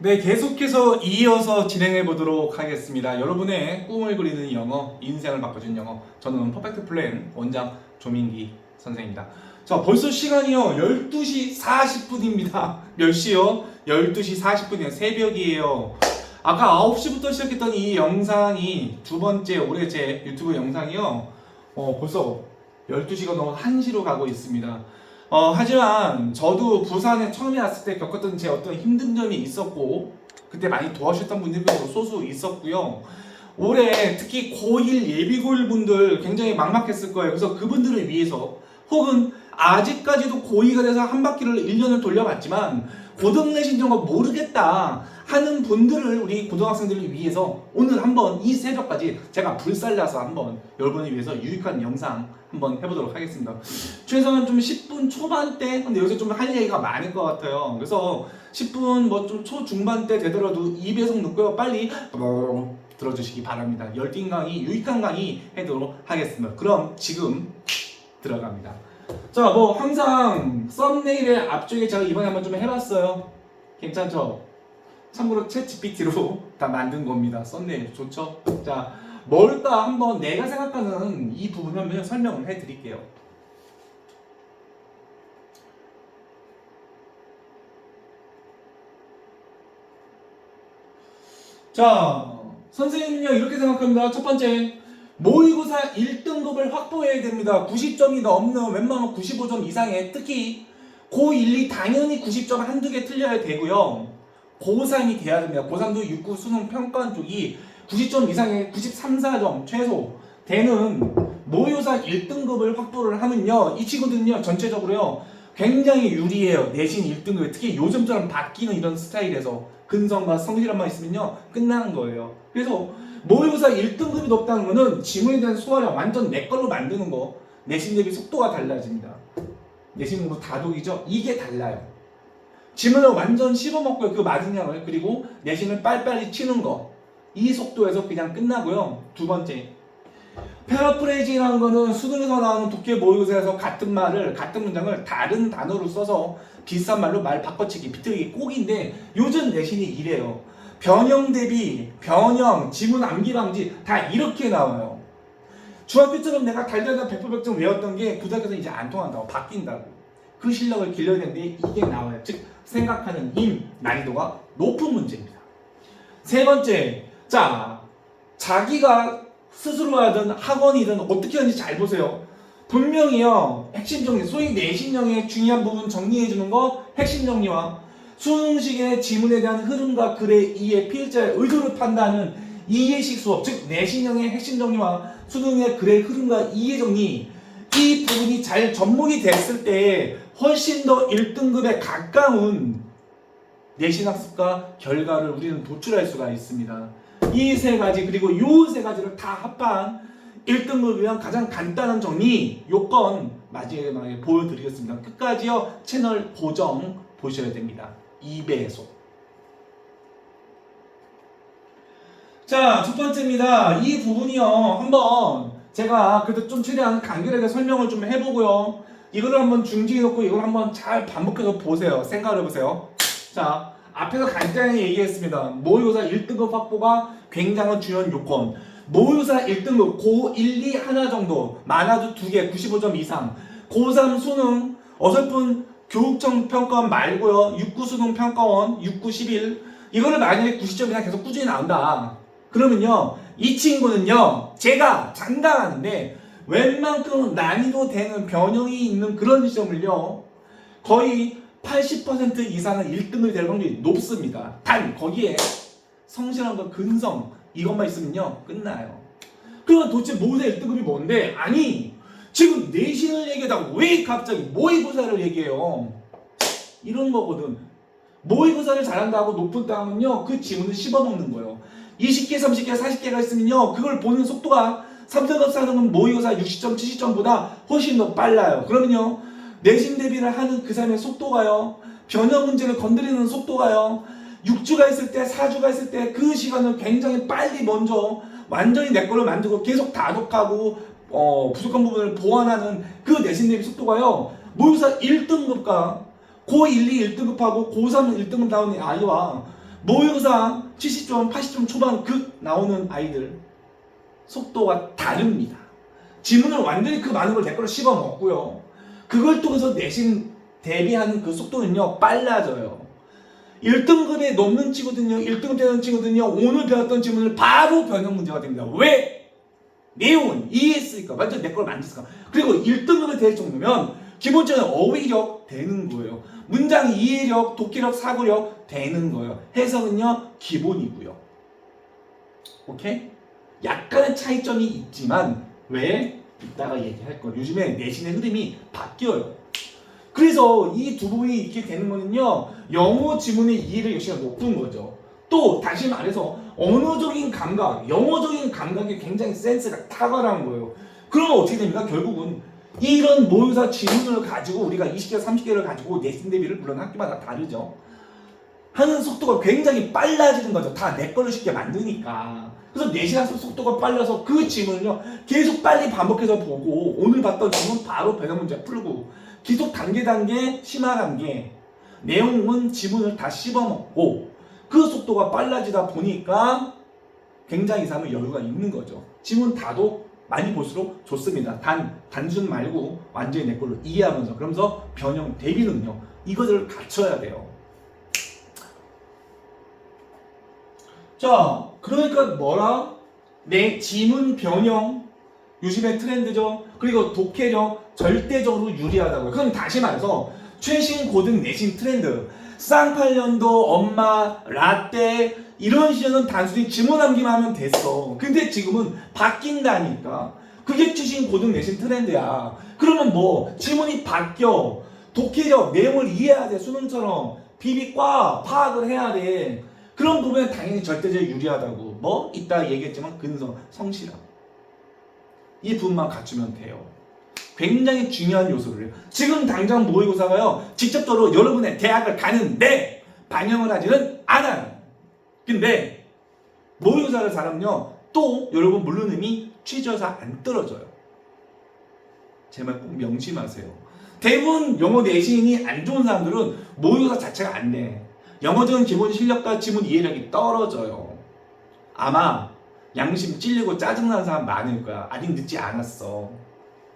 네, 계속해서 이어서 진행해 보도록 하겠습니다. 여러분의 꿈을 그리는 영어, 인생을 바꿔준 영어. 저는 퍼펙트 플랜 원장 조민기 선생입니다. 자, 벌써 시간이요. 12시 40분입니다. 몇 시요? 12시 40분이요. 새벽이에요. 아까 9시부터 시작했던 이 영상이 두 번째 올해 제 유튜브 영상이요. 벌써 12시가 넘어 1시로 가고 있습니다. 하지만 저도 부산에 처음에 왔을 때 겪었던 제 어떤 힘든 점이 있었고 그때 많이 도와주셨던 분들도 소수 있었고요. 올해 특히 고1 예비고일 분들 굉장히 막막했을 거예요. 그래서 그분들을 위해서 혹은 아직까지도 고2가 돼서 한 바퀴를 1년을 돌려봤지만 고등내신 정도 모르겠다 하는 분들을 우리 고등학생들을 위해서 오늘 한번 이 새벽까지 제가 불살라서 한번 여러분을 위해서 유익한 영상 한번 해보도록 하겠습니다. 최소한 좀 10분 초반대, 근데 여기서 좀 할 얘기가 많을 것 같아요. 그래서 10분 뭐 좀 초중반대 되더라도 2배속 넣고요. 빨리 들어주시기 바랍니다. 열띤 강의, 유익한 강의 해도록 하겠습니다. 그럼 지금 들어갑니다. 자, 뭐 항상 썸네일의 앞쪽에 제가 이번에 한번 좀 해봤어요. 괜찮죠? 참고로 챗 GPT로 다 만든 겁니다. 썸네일 좋죠? 자, 뭘까 한번 내가 생각하는 이 부분을 한번 설명을 해드릴게요. 자, 선생님은요 이렇게 생각합니다. 첫 번째, 모의고사 1등급을 확보해야 됩니다. 90점이 넘는 웬만하면 95점 이상의, 특히 고1, 2 당연히 90점 한두 개 틀려야 되고요. 고3이 돼야 됩니다. 고3도 6, 9 수능 평가원 쪽이 90점 이상의 93, 4점 최소 되는 모의고사 1등급을 확보를 하면요, 이 친구들은요 전체적으로요 굉장히 유리해요. 내신 1등급, 특히 요즘처럼 바뀌는 이런 스타일에서 근성과 성실함만 있으면요 끝나는 거예요. 그래서 모의고사 1등급이 높다는 거는 지문에 대한 소화량 완전 내 걸로 만드는 거, 내신 대비 속도가 달라집니다. 내신 공부 다독이죠? 이게 달라요. 지문을 완전 씹어먹고요, 그 맞은 양을. 그리고 내신을 빨리빨리 치는 거, 이 속도에서 그냥 끝나고요. 두 번째, 패러프레이징이라는 거는 수능에서 나오는 독해 모의고사에서 같은 말을, 같은 문장을 다른 단어로 써서 비슷한 말로 말 바꿔치기, 비틀기 꼭인데 요즘 내신이 이래요. 변형 대비, 변형, 지문 암기 방지 다 이렇게 나와요. 중학교처럼 내가 달달달 100% 100점 외웠던 게 고등학교에서 이제 안 통한다고, 바뀐다고. 그 실력을 길러야 되는데 이게 나와요. 즉 생각하는 힘, 난이도가 높은 문제입니다. 세 번째, 자, 자기가 스스로 하든 학원이든 어떻게 하는지 잘 보세요. 분명히요, 핵심 정리, 소위 내신형의 중요한 부분 정리해주는 거, 핵심 정리와 수능식의 지문에 대한 흐름과 글의 이해, 필자의 의도를 판단하는 이해식 수업, 즉 내신형의 핵심 정리와 수능의 글의 흐름과 이해 정리, 이 부분이 잘 접목이 됐을 때 훨씬 더 1등급에 가까운 내신 학습과 결과를 우리는 도출할 수가 있습니다. 이 세 가지, 그리고 요 세 가지를 다 합한 1등급을 위한 가장 간단한 정리 요건 마지막에 보여드리겠습니다. 끝까지요 채널 고정 보셔야 됩니다. 2배속. 자, 첫 번째입니다. 이 부분이요 한번 제가 그래도 좀 최대한 간결하게 설명을 좀 해보고요, 이거를 한번 중지해 놓고 이걸 한번 잘 반복해서 보세요. 생각을 해보세요. 자, 앞에서 간단히 얘기했습니다. 모의고사 1등급 확보가 굉장한 중요한 요건. 모의고사 1등급 고1, 2 하나 정도, 많아도 2개 95점 이상, 고3 수능 어설픈 교육청 평가원 말고요, 6, 9 수능 평가원 6, 9, 11, 이거를 만약에 90점 이상 계속 꾸준히 나온다 그러면요 이 친구는요 제가 장담하는데 웬만큼 난이도 되는 변형이 있는 그런 시험을요 거의 80% 이상은 1등급이 될 확률이 높습니다. 단 거기에 성실함과 근성 이것만 있으면요 끝나요. 그럼 도대체 모의고사 1등급이 뭔데? 아니 지금 내신을 얘기하다가 왜 갑자기 모의고사를 얘기해요? 이런 거거든. 모의고사를 잘한다고 높은 땅은요 그 지문을 씹어먹는 거예요. 20개, 30개, 40개가 있으면요 그걸 보는 속도가 3등급, 4등급 모의고사 60점, 70점보다 훨씬 더 빨라요. 그러면요 내신 대비를 하는 그 사람의 속도가요, 변형 문제를 건드리는 속도가요, 6주가 있을 때, 4주가 있을 때 그 시간을 굉장히 빨리 먼저 완전히 내 걸로 만들고 계속 다독하고 부족한 부분을 보완하는 그 내신 대비 속도가요 모의고사 1등급과 고1, 2 1등급하고 고3 1등급 나오는 아이와 모의고사 70점, 80점 초반 극 나오는 아이들 속도가 다릅니다. 지문을 완전히 그 많은 걸 내 걸로 씹어 먹고요. 그걸 통해서 내신 대비하는 그 속도는요 빨라져요. 1등급에 넘는 친구들은요, 1등급 되는 친구들은요, 오늘 배웠던 지문을 바로 변형 문제가 됩니다. 왜? 내용은 이해했으니까, 완전 내 걸 만졌으니까. 그리고 1등급이 될 정도면 기본적인 어휘력 되는 거예요. 문장 이해력, 독해력, 사고력 되는 거예요. 해석은요 기본이고요. 오케이? 약간의 차이점이 있지만 왜? 이따가 얘기할 거예요. 요즘에 내신의 흐름이 바뀌어요. 그래서 이 두 부분이 있게 되는 거는요, 영어 지문의 이해를 역시 높은 거죠. 또 다시 말해서 언어적인 감각, 영어적인 감각이 굉장히 센스가 탁월한 거예요. 그러면 어떻게 됩니까? 결국은 이런 모의고사 지문을 가지고 우리가 20개, 30개를 가지고 내신 대비를 물론 학교마다 다르죠. 하는 속도가 굉장히 빨라지는 거죠. 다 내 걸로 쉽게 만드니까. 그래서 내신학습 속도가 빨라서 그 지문을요 계속 빨리 반복해서 보고 오늘 봤던 지문 바로 변형 문제 풀고 계속 단계 심화 단계 내용은 지문을 다 씹어먹고 그 속도가 빨라지다 보니까 굉장히 이상의 여유가 있는 거죠. 지문 다도 많이 볼수록 좋습니다. 단순 말고 완전히 내 걸로 이해하면서 그러면서 변형 대비는요 이것을 갖춰야 돼요. 자, 그러니까 뭐라? 내 지문 변형 요즘의 트렌드죠. 그리고 독해력 절대적으로 유리하다고요. 그럼 다시 말해서 최신 고등 내신 트렌드 쌍팔년도, 엄마, 라떼 이런 시절은 단순히 지문 암기만 하면 됐어. 근데 지금은 바뀐다니까. 그게 최신 고등 내신 트렌드야. 그러면 뭐 지문이 바뀌어. 독해력, 내용을 이해해야 돼. 수능처럼 비비과 파악을 해야 돼. 그런 부분에 당연히 절대적으로 유리하다고. 뭐? 이따 얘기했지만 근성, 성실함. 이 부분만 갖추면 돼요. 굉장히 중요한 요소를 해요. 지금 당장 모의고사가요 직접적으로 여러분의 대학을 가는데 반영을 하지는 않아요. 근데 모의고사를 잘하면요 또 여러분 물론 이미 취지에서 안 떨어져요. 제 말 꼭 명심하세요. 대부분 영어 내신이 안 좋은 사람들은 모의고사 자체가 안 돼. 영어적인 기본 실력과 지문 이해력이 떨어져요. 아마 양심 찔리고 짜증나는 사람 많을 거야. 아직 늦지 않았어.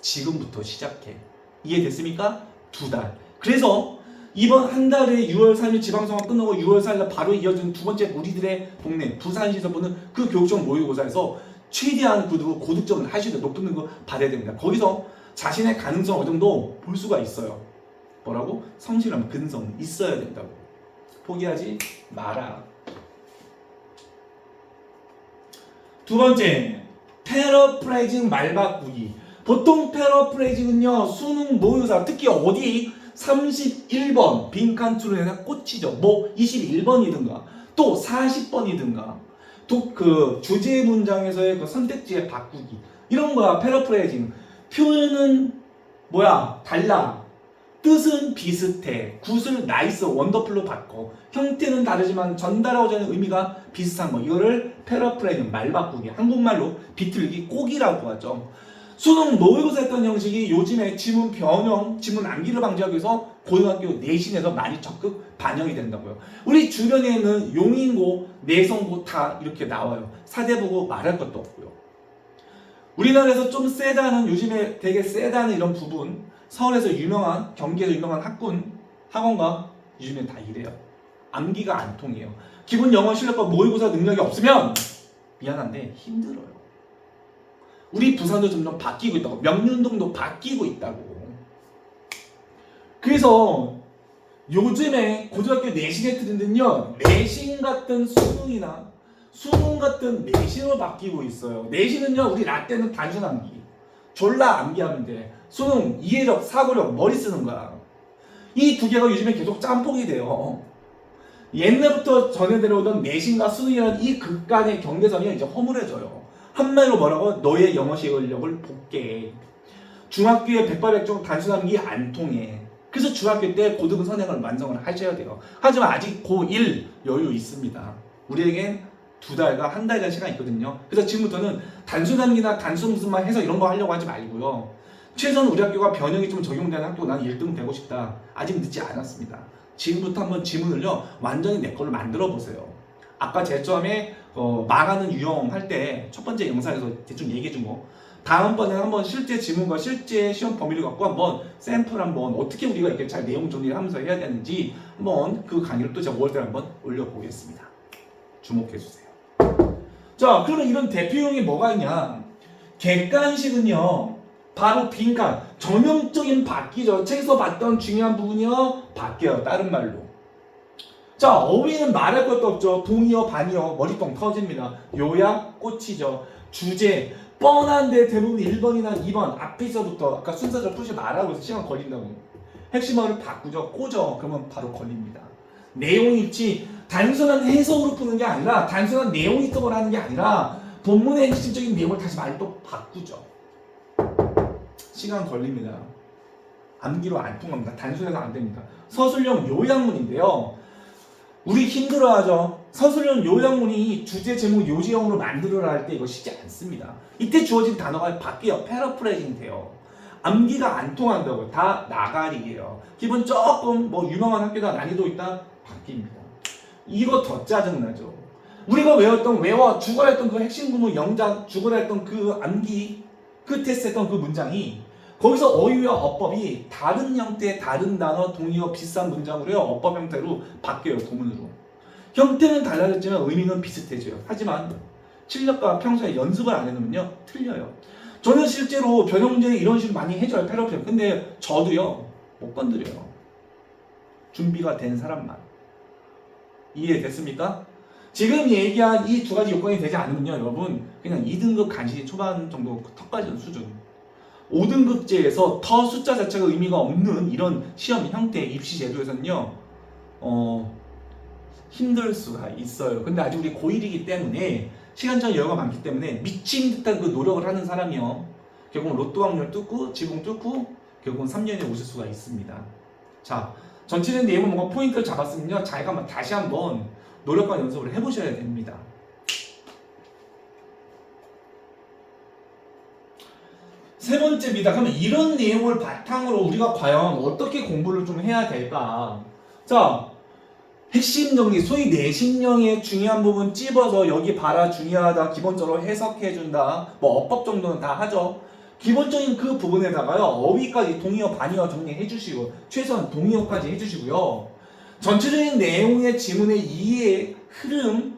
지금부터 시작해. 이해됐습니까? 2달. 그래서 이번 한 달에 6월 3일 지방선거 끝나고 6월 4일 바로 이어진 두 번째 우리들의 동네 부산시에서 보는 그 교육청 모의고사에서 최대한 고득점을 하셔야 돼요. 높은 등급 받아야 됩니다. 거기서 자신의 가능성 어느 정도 볼 수가 있어요. 뭐라고? 성실함, 근성 있어야 된다고. 포기하지 마라. 두 번째, 패러프레이징 말바꾸기. 보통 패러프레이징은요 수능 모의고사 특히 어디 31번 빈칸 투론에 꽂히죠. 뭐 21번이든가 또 40번이든가 또 그 주제 문장에서의 그 선택지의 바꾸기 이런 거야. 패러프레이징. 표현은 뭐야? 달라. 뜻은 비슷해. 굿을 나이스, 원더풀로 바꿔. 형태는 다르지만 전달하고자 하는 의미가 비슷한 거. 이거를 패러프레이징, 말바꾸기. 한국말로 비틀기, 꼬기라고 하죠. 수능 모의고사 했던 형식이 요즘에 지문 변형, 지문 암기를 방지하기 위해서 고등학교 내신에서 많이 적극 반영이 된다고요. 우리 주변에 있는 용인고, 내성고 다 이렇게 나와요. 사대보고 말할 것도 없고요. 우리나라에서 좀 세다는, 요즘에 되게 세다는 이런 부분, 서울에서 유명한, 경기에서 유명한 학원가 요즘에 다 이래요. 암기가 안 통해요. 기본 영어 실력과 모의고사 능력이 없으면 미안한데 힘들어요. 우리 부산도 점점 바뀌고 있다고. 명륜동도 바뀌고 있다고. 그래서 요즘에 고등학교 내신의 트렌드는요 내신 같은 수능이나 수능 같은 내신으로 바뀌고 있어요. 내신은요 우리 라떼는 단순 암기, 졸라 암기하면 돼. 수능 이해력, 사고력, 머리 쓰는 거야. 이 두 개가 요즘에 계속 짬뽕이 돼요. 옛날부터 전해들어오던 내신과 수능이라는 이 극간의 경계선이 이제 허물해져요. 한마디로 뭐라고? 너의 영어 실력을 복게. 중학교에 백발백중 단순 암기 안 통해. 그래서 중학교 때 고등부 선행을 완성을 하셔야 돼요. 하지만 아직 고1 여유 있습니다. 우리에겐 2달과 한 달간 시간이 있거든요. 그래서 지금부터는 단순 암기나 단순 무슨만 해서 이런 거 하려고 하지 말고요. 최소한 우리 학교가 변형이 좀 적용되는 학교, 난 1등 되고 싶다. 아직 늦지 않았습니다. 지금부터 한번 지문을요 완전히 내 걸로 만들어 보세요. 아까 제일 처음에 망하는 유형 할 때 첫 번째 영상에서 대충 얘기해준 거. 다음번에 한번 실제 지문과 실제 시험 범위를 갖고 한번 샘플 한번 어떻게 우리가 이렇게 잘 내용 정리를 하면서 해야 되는지 한번 그 강의를 또 제가 5월달에 한번 올려보겠습니다. 주목해주세요. 자, 그러면 이런 대표형이 뭐가 있냐? 객관식은요, 바로 빈칸, 전형적인 바뀌죠. 책에서 봤던 중요한 부분이요, 바뀌어요. 다른 말로. 자, 어휘는 말할 것도 없죠. 동의어, 반의어, 머리통 터집니다. 요약, 꽂히죠. 주제, 뻔한데 대부분 1번이나 2번 앞에서부터 아까 순서대로 푸시 말하고 해서 시간 걸린다고. 핵심어를 바꾸죠. 꽂어. 그러면 바로 걸립니다. 내용이 있지 단순한 해석으로 푸는 게 아니라 단순한 내용 이동을 하는 게 아니라 본문의 핵심적인 내용을 다시 말로 또 바꾸죠. 시간 걸립니다. 암기로 안 통합니다. 단순해서 안 됩니다. 서술형 요약문인데요. 우리 힘들어하죠. 서술형 요약문이 주제, 제목, 요지형으로 만들어라 할 때 이거 쉽지 않습니다. 이때 주어진 단어가 바뀌어요. 패러프레이징 돼요. 암기가 안 통한다고 다 나가리예요. 기본 조금 뭐 유명한 학교다 난이도 있다 바뀝니다. 이거 더 짜증나죠. 우리가 죽어라 했던 그 핵심 구문 영작, 죽어라 했던 그 암기, 그 테스트 했던 그 문장이 거기서 어휘와 어법이 다른 형태, 다른 단어, 동의어, 비슷한 문장으로요. 어법 형태로 바뀌어요. 도문으로. 형태는 달라졌지만 의미는 비슷해져요. 하지만 실력과 평소에 연습을 안 해놓으면요. 틀려요. 저는 실제로 변형문제 이런 식으로 많이 해줘요. 패러프레이징. 근데 저도요. 못 건드려요. 준비가 된 사람만. 이해됐습니까? 지금 얘기한 이 두 가지 요건이 되지 않으면요. 여러분 그냥 2등급 간시 초반 정도 턱까지는 수준. 5등급제에서 더 숫자 자체가 의미가 없는 이런 시험 형태 입시 제도에서는요 힘들 수가 있어요. 근데 아직 우리 고1이기 때문에 시간적 여유가 많기 때문에 미친 듯한 그 노력을 하는 사람이요 결국은 로또 확률 뚫고 지붕 뚫고 결국은 3년에 오실 수가 있습니다. 자, 전체적인 내용을 뭔가 포인트를 잡았으면요 자기가 다시 한번 노력과 연습을 해보셔야 됩니다. 세 번째입니다. 그러면 이런 내용을 바탕으로 우리가 과연 어떻게 공부를 좀 해야 될까? 자, 핵심 정리, 소위 내신형의 중요한 부분 찝어서 여기 봐라 중요하다, 기본적으로 해석해준다, 뭐 어법 정도는 다 하죠. 기본적인 그 부분에다가요 어휘까지 동의어, 반의어 정리해주시고 최소한 동의어까지 해주시고요. 전체적인 내용의 지문의 이해, 흐름,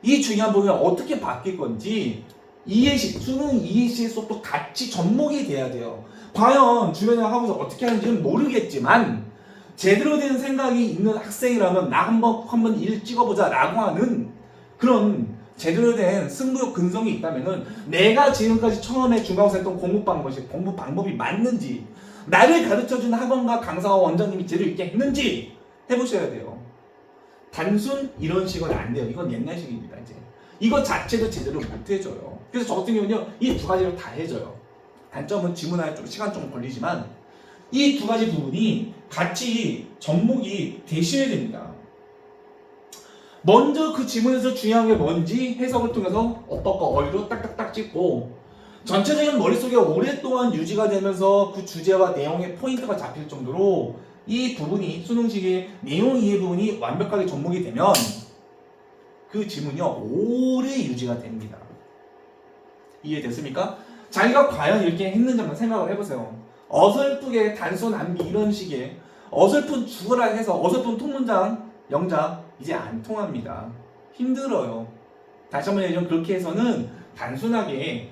이 중요한 부분이 어떻게 바뀔 건지 이해식, 수능 이해식의 수업도 같이 접목이 돼야 돼요. 과연 주변에 하고서 어떻게 하는지는 모르겠지만 제대로 된 생각이 있는 학생이라면 나 한번 일 찍어보자 라고 하는 그런 제대로 된 승부욕 근성이 있다면은 내가 지금까지 처음에 중간고사 했던 공부 방법이 맞는지 나를 가르쳐준 학원과 강사와 원장님이 제대로 있게 했는지 해보셔야 돼요. 단순 이런 식은 안 돼요. 이건 옛날식입니다. 이제 이거 자체도 제대로 못 해줘요. 그래서 저 같은 경우는요 이 두 가지를 다 해줘요. 단점은 지문하에 좀 시간 좀 걸리지만 이 두 가지 부분이 같이 접목이 되셔야 됩니다. 먼저 그 지문에서 중요한 게 뭔지 해석을 통해서 어법과 어휘로 딱딱딱 찍고 전체적인 머릿속에 오랫동안 유지가 되면서 그 주제와 내용의 포인트가 잡힐 정도로 이 부분이 수능식의 내용 이해 부분이 완벽하게 접목이 되면 그 지문이요 오래 유지가 됩니다. 이해됐습니까? 자기가 과연 이렇게 했는지 한번 생각을 해보세요. 어설프게 단순 암기 이런 식의 어설픈 죽어라 해서 어설픈 통문장 영작 이제 안 통합니다. 힘들어요. 다시 한번 얘기하면 그렇게 해서는 단순하게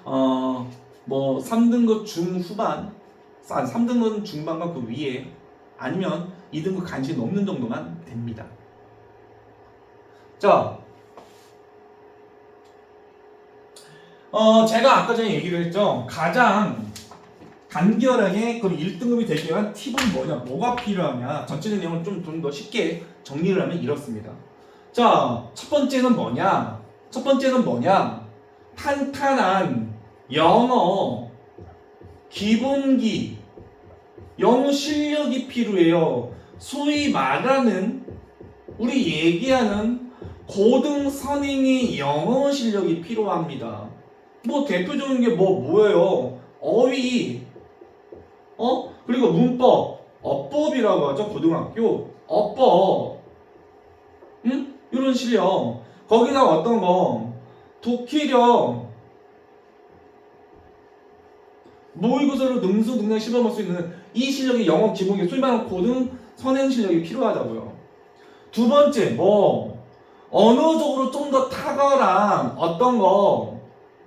뭐 3등급 중후반 3등급 중반과 그 위에 아니면 2등급 간신히 넘는 정도만 됩니다. 자, 제가 아까 전에 얘기를 했죠. 가장 간결하게 그럼 1등급이 되기 위한 팁은 뭐냐? 뭐가 필요하냐? 전체적인 내용을 좀 더 쉽게 정리를 하면 이렇습니다. 자, 첫 번째는 뭐냐? 탄탄한 영어 기본기, 영어 실력이 필요해요. 소위 말하는 우리 얘기하는 고등 선행의 영어 실력이 필요합니다. 뭐 대표적인 게 뭐예요? 어휘, 그리고 문법, 어법이라고 하죠. 고등학교 어법. 응? 이런 실력. 거기다 어떤 거 독해력 모의고사로 능수능란 시험할 수 있는 이 실력이 영어 기본기 소위 말하는 고등 선행 실력이 필요하다고요. 두 번째 언어적으로 좀 더 탁월한 어떤 거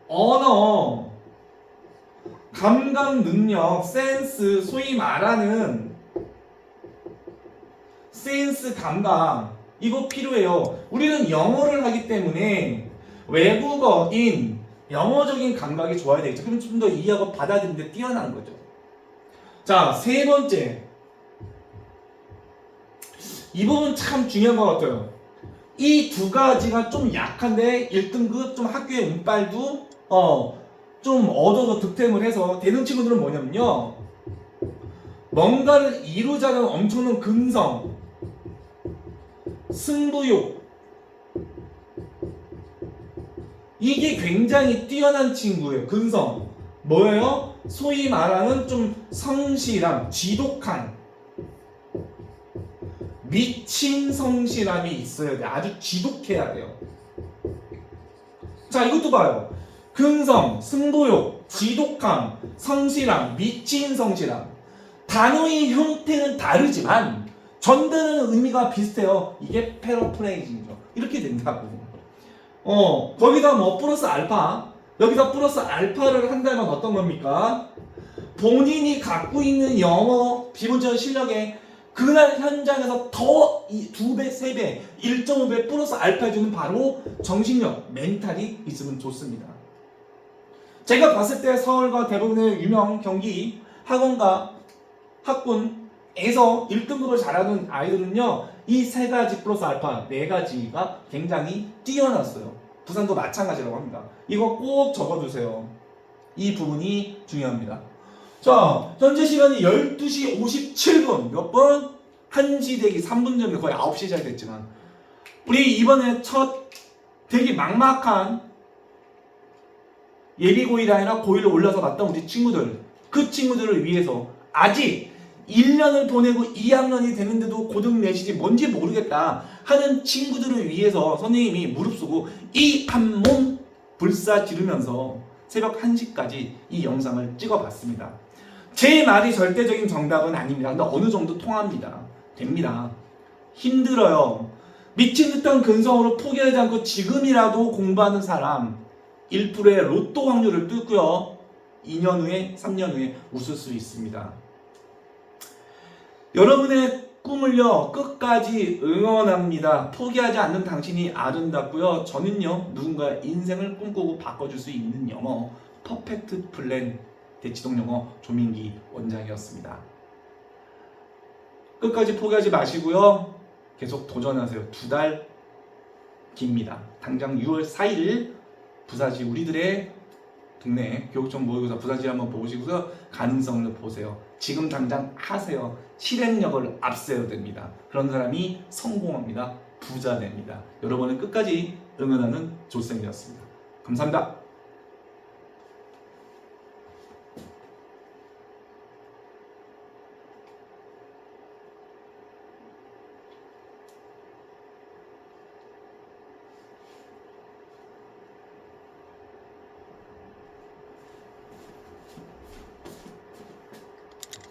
언어 감각 능력 센스 소위 말하는 센스 감각 이거 필요해요. 우리는 영어를 하기 때문에 외국어인 영어적인 감각이 좋아야 되겠죠. 그럼 좀 더 이해하고 받아들이는데 뛰어난 거죠. 자, 세 번째. 이 부분 참 중요한 것 같아요. 이 두 가지가 좀 약한데 1등급 좀 학교의 운빨도 좀 얻어서 득템을 해서 되는 친구들은 뭐냐면요. 뭔가를 이루자는 엄청난 근성, 승부욕 이게 굉장히 뛰어난 친구예요. 근성 뭐예요? 소위 말하는 좀 성실함, 지독한 미친 성실함이 있어야 돼. 아주 지독해야 돼요. 자, 이것도 봐요. 근성, 승부욕, 지독함, 성실함, 미친 성실함. 단어의 형태는 다르지만 전달하는 의미가 비슷해요. 이게 패러프레이징이죠. 이렇게 된다고. 거기다 뭐 플러스 알파, 여기다 플러스 알파를 한다면 어떤 겁니까? 본인이 갖고 있는 영어 기본적인 실력에 그날 현장에서 더 2배, 3배, 1.5배 플러스 알파 해주는 바로 정신력, 멘탈이 있으면 좋습니다. 제가 봤을 때 서울과 대부분의 유명 경기 학원과 학군에서 1등급을 잘하는 아이들은요, 이 세 가지 플러스 알파, 네 가지가 굉장히 뛰어났어요. 부산도 마찬가지라고 합니다. 이거 꼭 적어두세요. 이 부분이 중요합니다. 자, 현재 시간이 12시 57분. 몇 분? 1시 대기 3분 전에 거의 9시 시작이 됐지만 우리 이번에 첫 되게 막막한 예비 고1이 아니라 고1로 올라서 봤던 우리 친구들, 그 친구들을 위해서 아직 1년을 보내고 2학년이 됐는데도 고등 내신이 뭔지 모르겠다 하는 친구들을 위해서 선생님이 무릅쓰고 이 한 몸 불사 지르면서 새벽 1시까지 이 영상을 찍어봤습니다. 제 말이 절대적인 정답은 아닙니다. 근데 어느 정도 통합니다. 됩니다. 힘들어요. 미친 듯한 근성으로 포기하지 않고 지금이라도 공부하는 사람 1%의 로또 확률을 뚫고요. 2년 후에 3년 후에 웃을 수 있습니다. 여러분의 꿈을요 끝까지 응원합니다. 포기하지 않는 당신이 아름답고요. 저는요 누군가의 인생을 꿈꾸고 바꿔줄 수 있는 영어 퍼펙트 플랜 대치동 영어 조민기 원장이었습니다. 끝까지 포기하지 마시고요. 계속 도전하세요. 2달 깁니다. 당장 6월 4일 부사지 우리들의 동네 교육청 모의고사 부사지 한번 보시고서 가능성을 보세요. 지금 당장 하세요. 실행력을 앞세워야 됩니다. 그런 사람이 성공합니다. 부자 됩니다. 여러분은 끝까지 응원하는 조쌤이었습니다. 감사합니다.